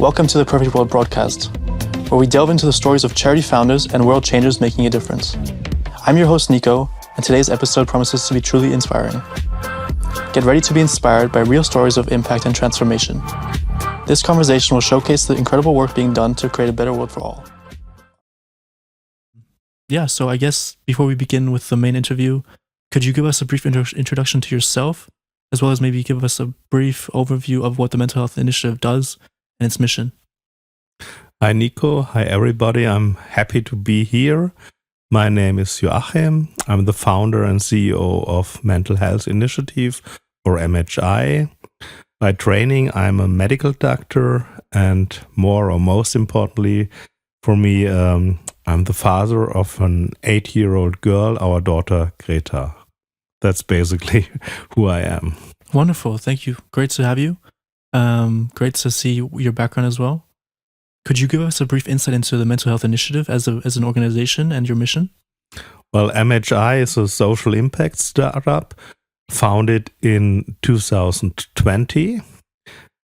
Welcome to the Perfect World broadcast, where we delve into the stories of charity founders and world changers making a difference. I'm your host, Nico, and today's episode promises to be truly inspiring. Get ready to be inspired by real stories of impact and transformation. This conversation will showcase the incredible work being done to create a better world for all. Yeah, so I guess before we begin with the main interview, could you give us a brief introduction to yourself, as well as maybe give us a brief overview of what the Mental Health Initiative does and its mission? Hi, Nico. Hi, everybody. I'm happy to be here. My name is Joachim. I'm the founder and CEO of Mental Health Initiative, or MHI. By training, I'm a medical doctor, and most importantly for me, I'm the father of an 8-year-old girl, our daughter Greta. That's basically who I am. Wonderful. Thank you. Great to have you. Great to see your background as well. Could you give us a brief insight into the Mental Health Initiative as an organization and your mission? Well, MHI is a social impact startup founded in 2020,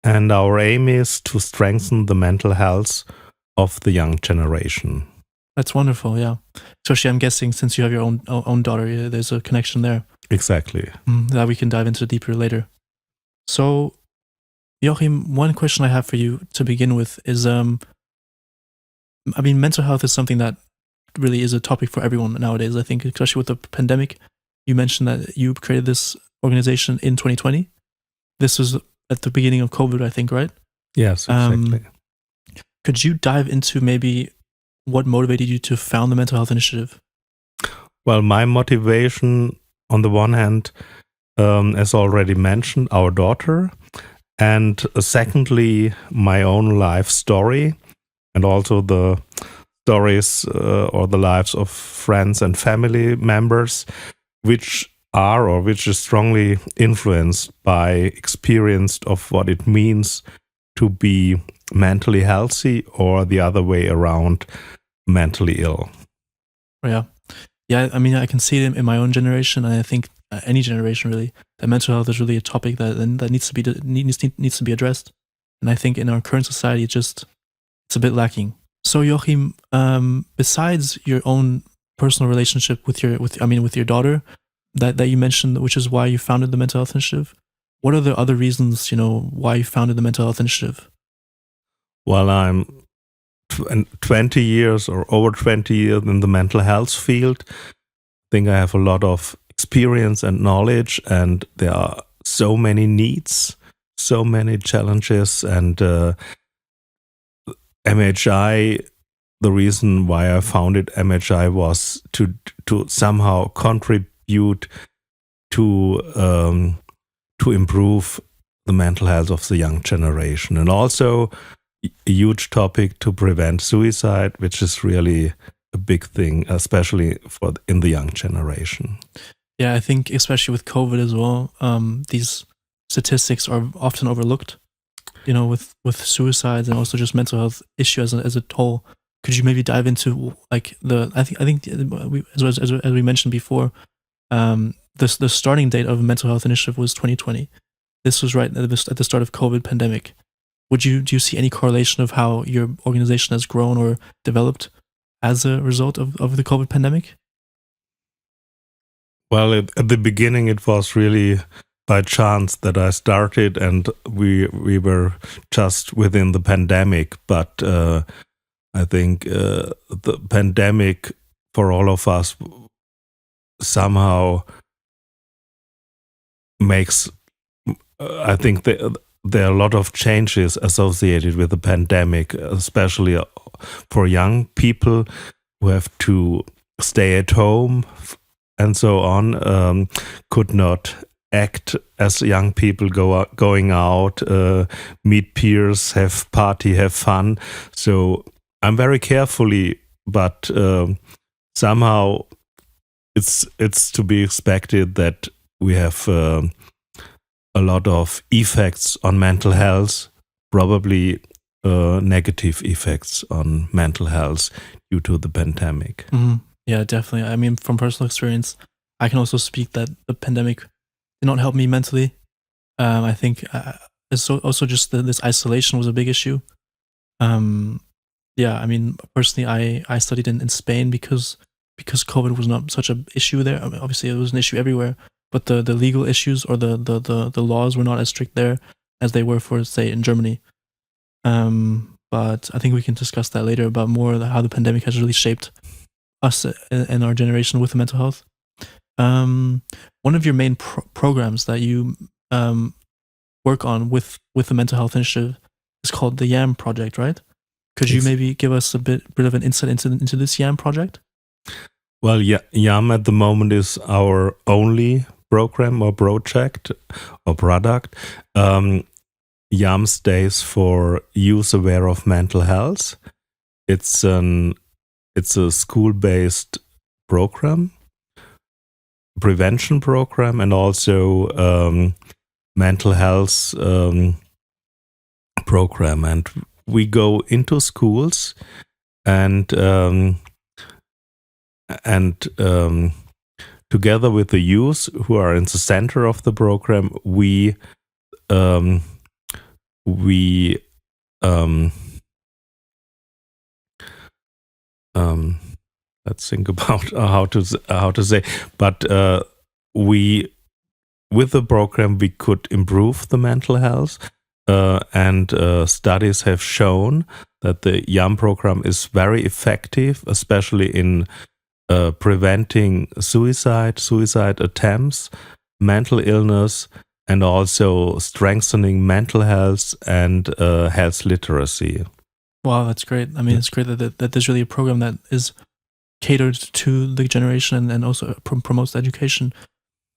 and our aim is to strengthen the mental health of the young generation. That's wonderful, yeah. Especially, I'm guessing, since you have your own daughter, there's a connection there. Exactly. That we can dive into deeper later. So, Joachim, one question I have for you to begin with is, mental health is something that really is a topic for everyone nowadays. I think, especially with the pandemic, you mentioned that you created this organization in 2020. This was at the beginning of COVID, I think, right? Yes, exactly. Could you dive into maybe what motivated you to found the Mental Health Initiative? Well, my motivation, on the one hand, as already mentioned, our daughter, and secondly, my own life story, and also the stories or the lives of friends and family members, which is strongly influenced by experience of what it means to be mentally healthy, or the other way around, mentally ill. Yeah. I can see it in my own generation, and I think any generation really, that mental health is really a topic that needs to be addressed. And I think in our current society, it's a bit lacking. So Joachim, besides your own personal relationship with your daughter that you mentioned, which is why you founded the Mental Health Initiative, what are the other reasons why you founded the Mental Health Initiative? Well, I'm 20 years or over 20 years in the mental health field. I think I have a lot of experience and knowledge, and there are so many needs, so many challenges, and MHI, the reason why I founded MHI was to somehow contribute to improve the mental health of the young generation, and also a huge topic to prevent suicide, which is really a big thing, especially in the young generation. Yeah, I think especially with COVID as well, these statistics are often overlooked. With suicides and also just mental health issues as a whole. Could you maybe dive into I think as we mentioned before, the starting date of Mental Health Initiative was 2020. This was right at the start of COVID pandemic. Do you see any correlation of how your organization has grown or developed as a result of the COVID pandemic? Well, at the beginning, it was really by chance that I started, and we were just within the pandemic. But I think the pandemic for all of us somehow makes, I think there are a lot of changes associated with the pandemic, especially for young people who have to stay at home and so on, could not act as young people, going out, meet peers, have party, have fun. So I'm very carefully, but somehow it's to be expected that we have a lot of effects on mental health, probably negative effects on mental health due to the pandemic. Mm-hmm. Yeah, definitely. From personal experience, I can also speak that the pandemic did not help me mentally. I think also just this isolation was a big issue. Yeah, I mean, personally, I studied in Spain because COVID was not such an issue there. I mean, obviously, it was an issue everywhere, but the legal issues or the laws were not as strict there as they were for, say, in Germany. But I think we can discuss that later about more how the pandemic has really shaped us and our generation with the mental health. One of your main programs that you work on with the mental health initiative is called the YAM project, right? Could you maybe give us a bit of an insight into this YAM project? Well, YAM at the moment is our only program or project or product. YAM stays for Youth Aware of Mental Health. It's a school-based program, prevention program, and also mental health program. And we go into schools and together with the youth who are in the center of the program, let's think about how to say, but we with the program we could improve the mental health, and studies have shown that the YAM program is very effective, especially in preventing suicide attempts, mental illness, and also strengthening mental health and health literacy. Wow, that's great. I mean, it's great that there's really a program that is catered to the generation and also promotes education.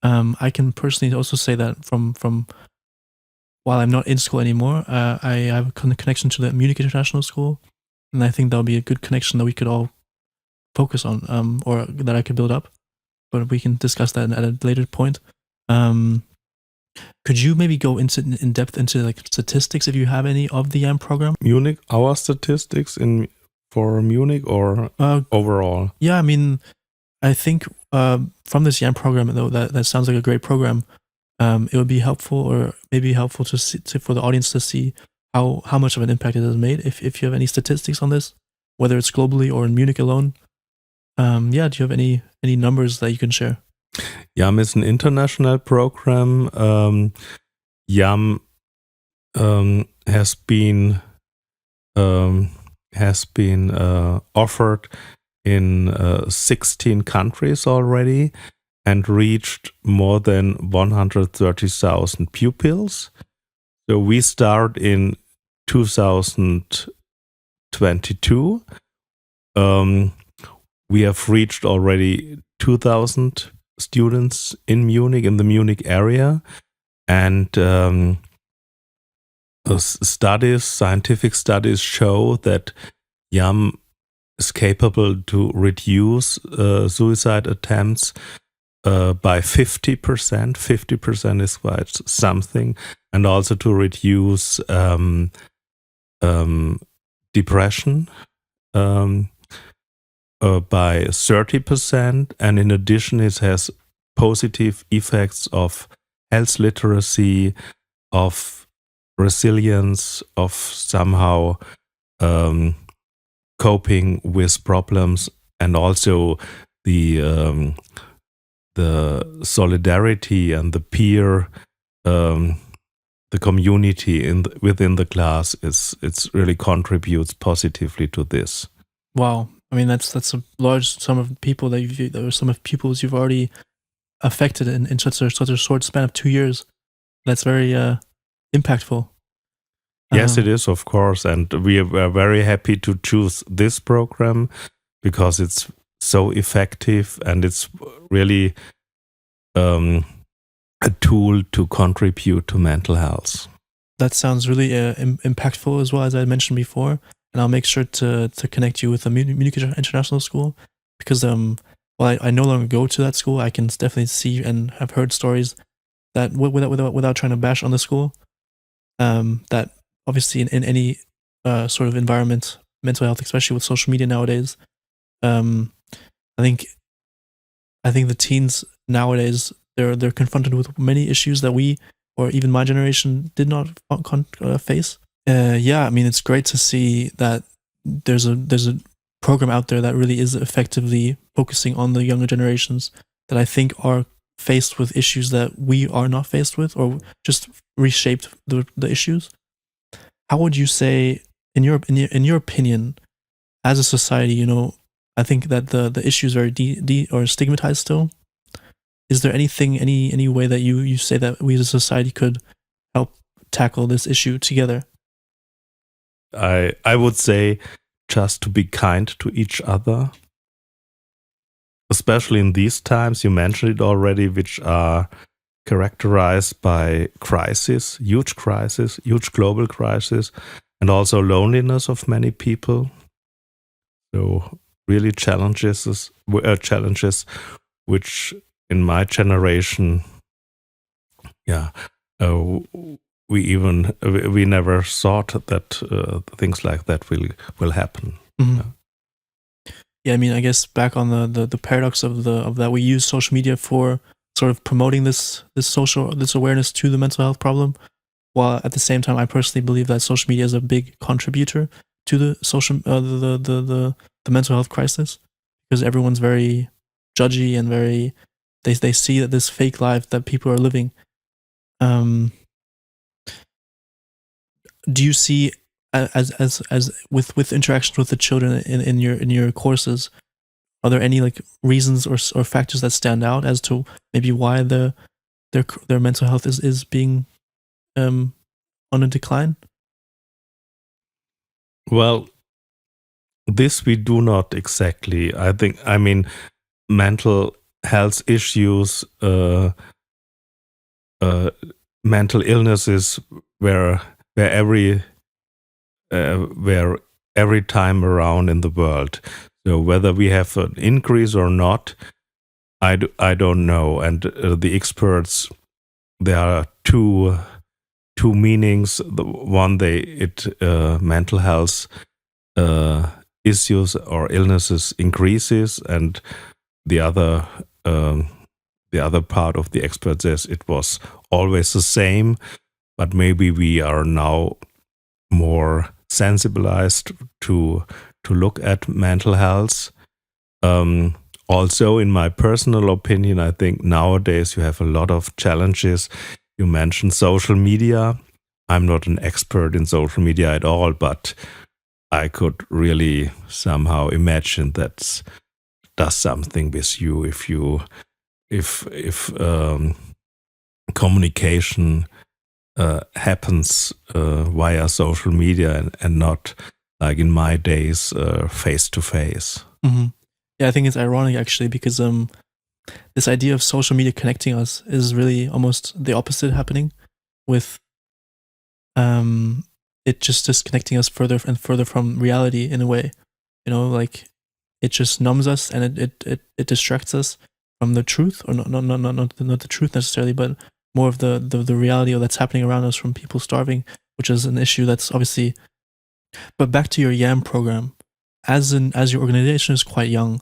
I can personally also say that from while I'm not in school anymore, I have a connection to the Munich International School, and I think that'll be a good connection that we could all focus on, or that I could build up. But we can discuss that at a later point. Could you maybe go in depth into like statistics if you have any of the YAM program? Munich, our statistics for Munich or overall? Yeah, I mean, I think from this YAM program, though, that sounds like a great program. It would be helpful, or maybe helpful to see, for the audience to see how much of an impact it has made. If you have any statistics on this, whether it's globally or in Munich alone, yeah, do you have any numbers that you can share? YAM is an international program. YAM has been offered in 16 countries already and reached more than 130,000 pupils. So we start in 2022. We have reached already 2,000 students in Munich, in the Munich area, and scientific studies show that YAM is capable to reduce suicide attempts by 50%. 50% is quite something, and also to reduce depression by 30%, and in addition it has positive effects of health literacy, of resilience, of somehow coping with problems, and also the solidarity and the peer, the community within the class it's really contributes positively to this. Wow. I mean, that's a large sum of people some of pupils you've already affected in such a short span of 2 years. That's very impactful. Yes, it is, of course, and we are very happy to choose this program because it's so effective and it's really a tool to contribute to mental health. That sounds really impactful as well, as I mentioned before. And I'll make sure to connect you with the Munich International School because while I no longer go to that school, I can definitely see and have heard stories that without trying to bash on the school, that obviously in any sort of environment, mental health, especially with social media nowadays, I think the teens nowadays they're confronted with many issues that we, or even my generation, did not face Yeah, I mean, it's great to see that there's a program out there that really is effectively focusing on the younger generations that I think are faced with issues that we are not faced with, or just reshaped the issues. How would you say, in your opinion, as a society, I think that the issue is very or stigmatized still. Is there anything, any way that you say that we as a society could help tackle this issue together? I would say just to be kind to each other, especially in these times. You mentioned it already, which are characterized by huge global crisis, and also loneliness of many people. So really challenges which in my generation, yeah, we never thought that things like that will happen. Mm-hmm. Yeah, I mean, I guess back on the paradox of that, we use social media for sort of promoting this awareness to the mental health problem, while at the same time, I personally believe that social media is a big contributor to the the mental health crisis, because everyone's very judgy and they see that this fake life that people are living. Do you see, as with interactions with the children in your courses, are there any like reasons or factors that stand out as to maybe why their mental health is being on a decline? Well, this we do not exactly. I mean, mental health issues, mental illnesses, where every time around in the world. So whether we have an increase or not, I don't know. And the experts, there are two meanings. The one, mental health issues or illnesses increases, and the other part of the expert says it was always the same, but maybe we are now more sensibilized to look at mental health. Also, in my personal opinion, I think nowadays you have a lot of challenges. You mentioned social media. I'm not an expert in social media at all, but I could really somehow imagine that does something with you if communication happens via social media and not like in my days face to face. Yeah, I think it's ironic actually, because this idea of social media connecting us is really almost the opposite happening, with it just disconnecting us further and further from reality in a way. Like it just numbs us, and it distracts us from the truth, or not the truth necessarily, but more of the reality that's happening around us, from people starving, which is an issue that's obviously. But back to your YAM program, as your organization is quite young,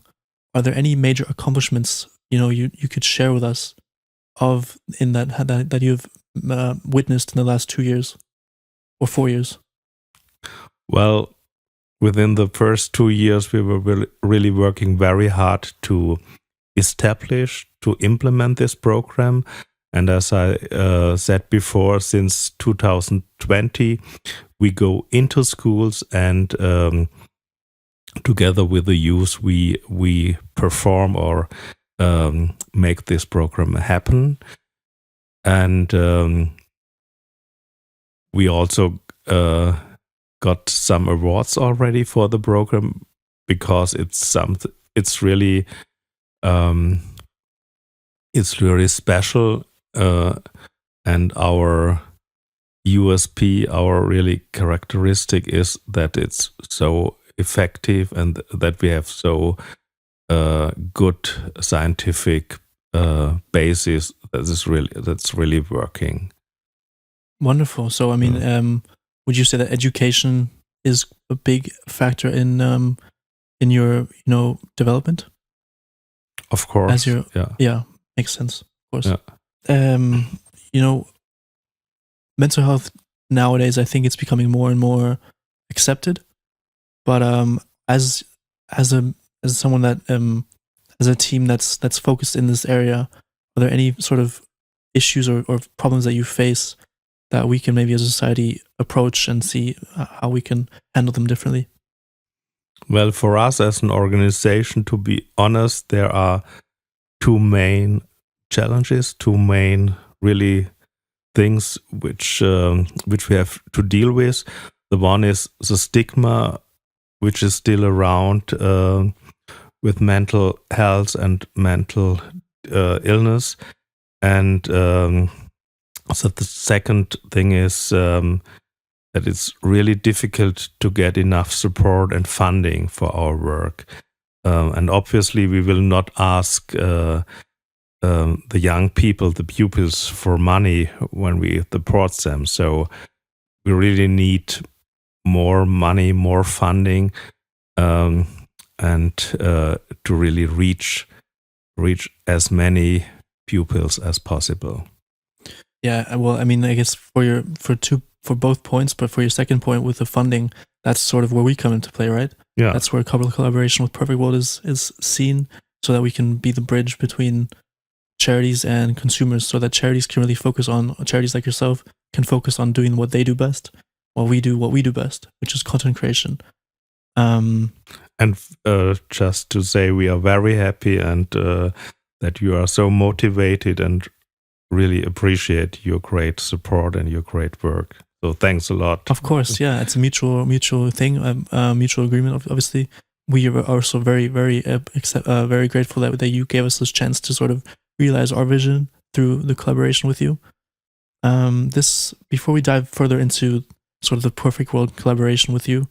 are there any major accomplishments you could share with us of in that you've witnessed in the last 2 years or 4 years? Well, within the first 2 years, we were really working very hard to implement this program. And as I said before, since 2020, we go into schools and together with the youth, we perform or make this program happen. And we also got some awards already for the program, because it's really special, and our USP, our really characteristic, is that it's so effective and that we have so good scientific basis that's really working. Wonderful. So, I mean, would you say that education is a big factor in your development? Of course. Yeah, makes sense. Of course. Yeah. Mental health nowadays I think it's becoming more and more accepted. But as as a as someone that as a team that's focused in this area, are there any sort of issues or problems that you face that we can maybe as a society approach and see how we can handle them differently? Well, for us as an organization, to be honest, there are two main challenges, two main really things which we have to deal with. The one is the stigma, which is still around with mental health and mental illness, and so the second thing is that it's really difficult to get enough support and funding for our work. And obviously, we will not ask the young people, the pupils, for money when we support them. So we really need more money, more funding, and to really reach as many pupils as possible. Yeah, well, I mean, I guess for both points, but for your second point with the funding, that's sort of where we come into play, right? Yeah, That's where collaboration with Perfect World is seen, so that we can be the bridge between charities and consumers, so that charities can really focus on charities like yourself can focus on doing what they do best, while we do what we do best, which is content creation. and just to say, we are very happy and that you are so motivated and really appreciate your great support and your great work. So thanks a lot. Of course, yeah, it's a mutual thing, mutual agreement. Obviously, we are also very very grateful that you gave us this chance to sort of realize our vision through the collaboration with you. This before we dive further into sort of the Perfect World collaboration with you,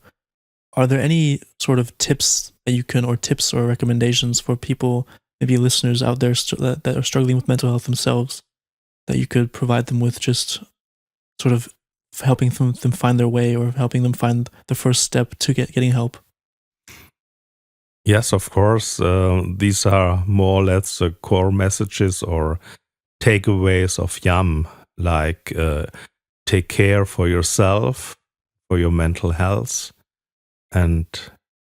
are there any sort of tips that you can, or tips or recommendations for people, maybe listeners out there that are struggling with mental health themselves, that you could provide them with, just sort of helping them find their way, or helping them find the first step to getting help? Yes, of course. These are more or less the core messages or takeaways of YAM, like take care for yourself, for your mental health, and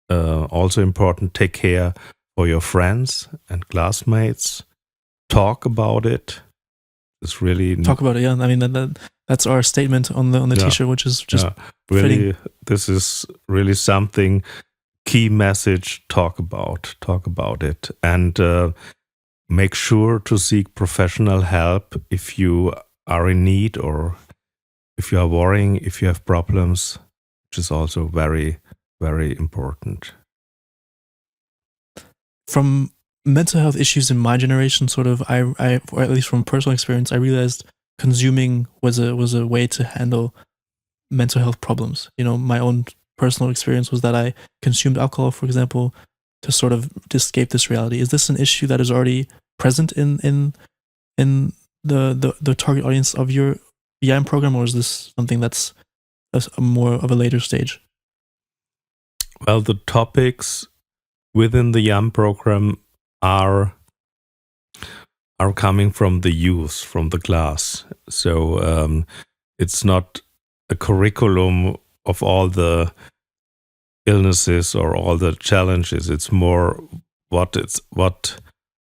also important, take care for your friends and classmates. Talk about it. It's really Talk about it. Yeah, I mean that's our statement on the Yeah. t-shirt, which is just really fitting. This is really something key message. Talk about it, and make sure to seek professional help if you are in need, or if you are worrying, if you have problems, which is also very, very important. From mental health issues in my generation, sort of, I or at least from personal experience, I realized consuming was a way to handle mental health problems. You know, my own personal experience was that I consumed alcohol, for example, to sort of escape this reality. Is this an issue that is already present in the target audience of your YAM program, or is this something that's a more of a later stage? Well, the topics within the YAM program are coming from the youth, from the class. So it's not a curriculum of all the illnesses or all the challenges. It's more what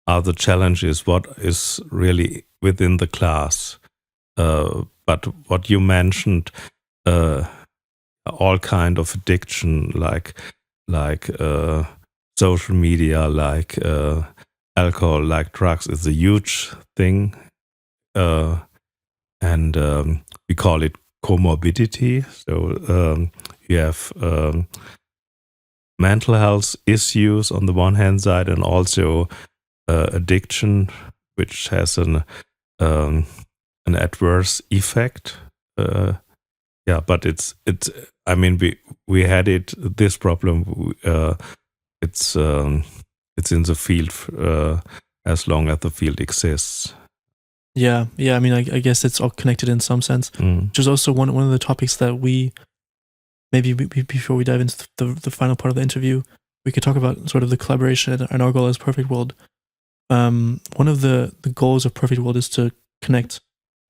are the challenges, what is really within the class. But what you mentioned, all kind of addiction, like social media, like alcohol, like drugs, is a huge thing, and we call it comorbidity. So you have mental health issues on the one hand side, and also addiction, which has an adverse effect. Yeah, but it's. I mean, we had this problem. It's in the field as long as the field exists. Yeah. I mean, I guess it's all connected in some sense. Which is also one of the topics that we, maybe before we dive into the final part of the interview, we could talk about sort of the collaboration and our goal as Perfect World. One of the goals of Perfect World is to connect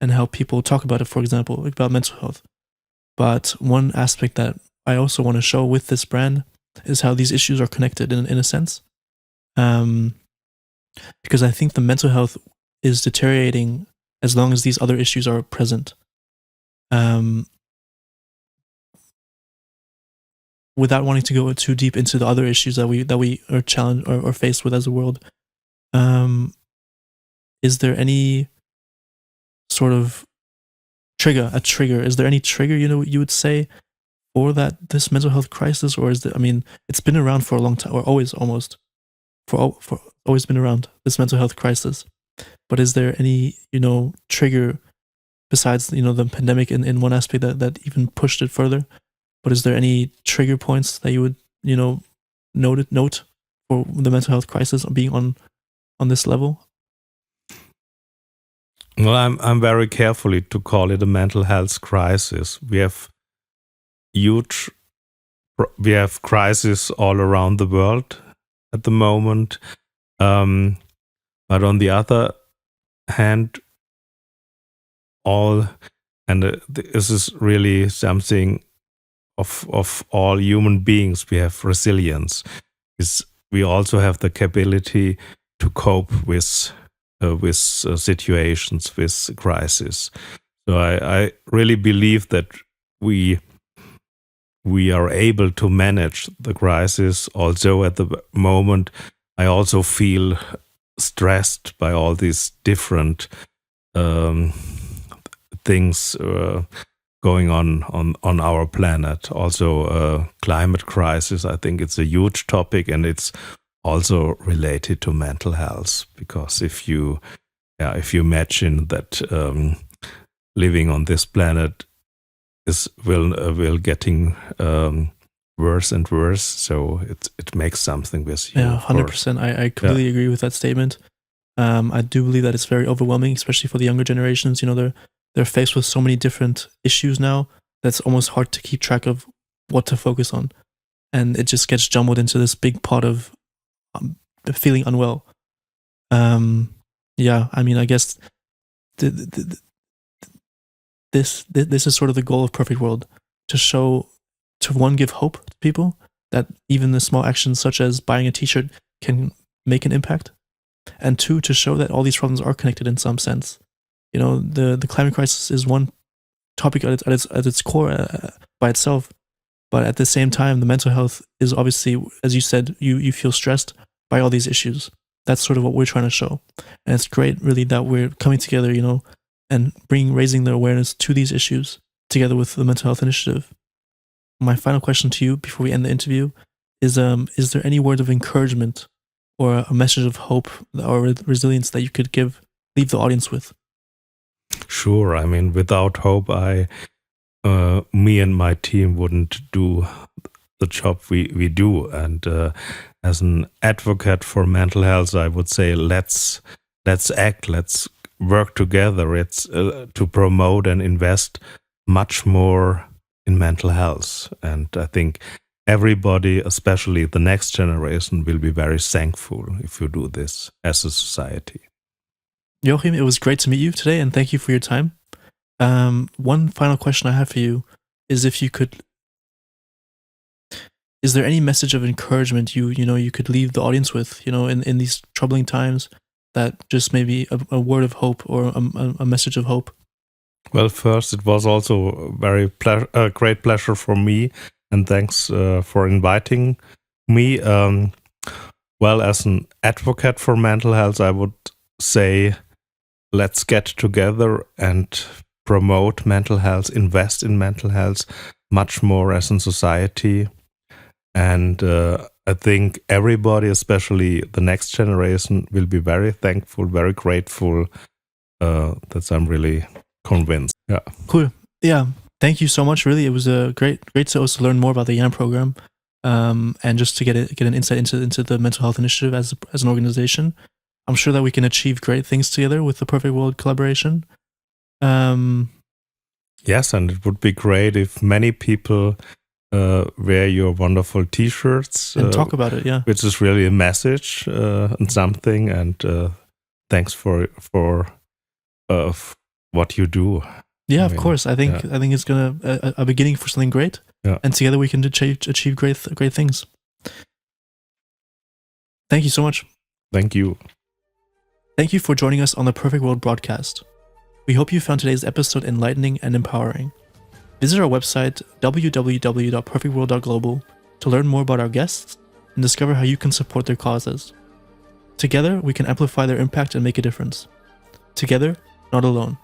and help people talk about it, for example, about mental health. But one aspect that I also want to show with this brand is how these issues are connected in a sense. Because I think the mental health is deteriorating as long as these other issues are present. Without wanting to go too deep into the other issues that we are challenged or faced with as a world, is there any sort of trigger? Is there any trigger you would say for this mental health crisis, or is it? I mean, it's been around for a long time, or always always been around, this mental health crisis. But is there any trigger besides the pandemic in one aspect that even pushed it further? But is there any trigger points that you would note for the mental health crisis being on this level? Well, I'm very carefully to call it a mental health crisis. We have crises all around the world at the moment, but on the other hand, this is really something of all human beings. We have resilience. We also have the capability to cope with situations, with crises. So I really believe that we are able to manage the crisis. Although at the moment, I also feel stressed by all these different things going on our planet. Also, climate crisis. I think it's a huge topic, and it's also related to mental health, because if you imagine that living on this planet will getting worse and worse, so it makes something with you. Yeah, 100%. I completely agree with that statement. I do believe that it's very overwhelming, especially for the younger generations. They're faced with so many different issues now that's almost hard to keep track of what to focus on, and it just gets jumbled into this big pot of feeling unwell. Yeah, I mean, I guess this is sort of the goal of Perfect World, to give hope to people that even the small actions such as buying a t-shirt can make an impact, and two, to show that all these problems are connected in some sense. The climate crisis is one topic at its core by itself, but at the same time, the mental health is obviously, as you said, you feel stressed by all these issues. That's sort of what we're trying to show, and it's great, really, that we're coming together, and raising the awareness to these issues together with the Mental Health Initiative. My final question to you before we end the interview is there any word of encouragement or a message of hope or resilience that you could leave the audience with? Sure. I mean, without hope, me and my team wouldn't do the job we do. And as an advocate for mental health, I would say let's act, let's work together. It's to promote and invest much more in mental health. And I think everybody, especially the next generation, will be very thankful if you do this as a society. Joachim, it was great to meet you today, and thank you for your time. One final question I have for you is is there any message of encouragement you could leave the audience with, in these troubling times, that just maybe a word of hope or a message of hope? Well, first, it was also a great pleasure for me, and thanks for inviting me. Well, as an advocate for mental health, I would say let's get together and promote mental health, invest in mental health much more as a society. And I think everybody, especially the next generation, will be very thankful, very grateful. That I'm really convinced. Yeah. Cool. Yeah. Thank you so much. Really, it was great to also learn more about the YAM program, and just to get an insight into the Mental Health Initiative as an organization. I'm sure that we can achieve great things together with the Perfect World collaboration. Yes, and it would be great if many people wear your wonderful T-shirts and talk about it. Yeah, which is really a message and something. And thanks for what you do. Yeah, I of mean, course. I think it's gonna a beginning for something great. Yeah. And together we can achieve great things. Thank you so much. Thank you. Thank you for joining us on the Perfect World broadcast. We hope you found today's episode enlightening and empowering. Visit our website www.perfectworld.global to learn more about our guests and discover how you can support their causes. Together, we can amplify their impact and make a difference. Together, not alone.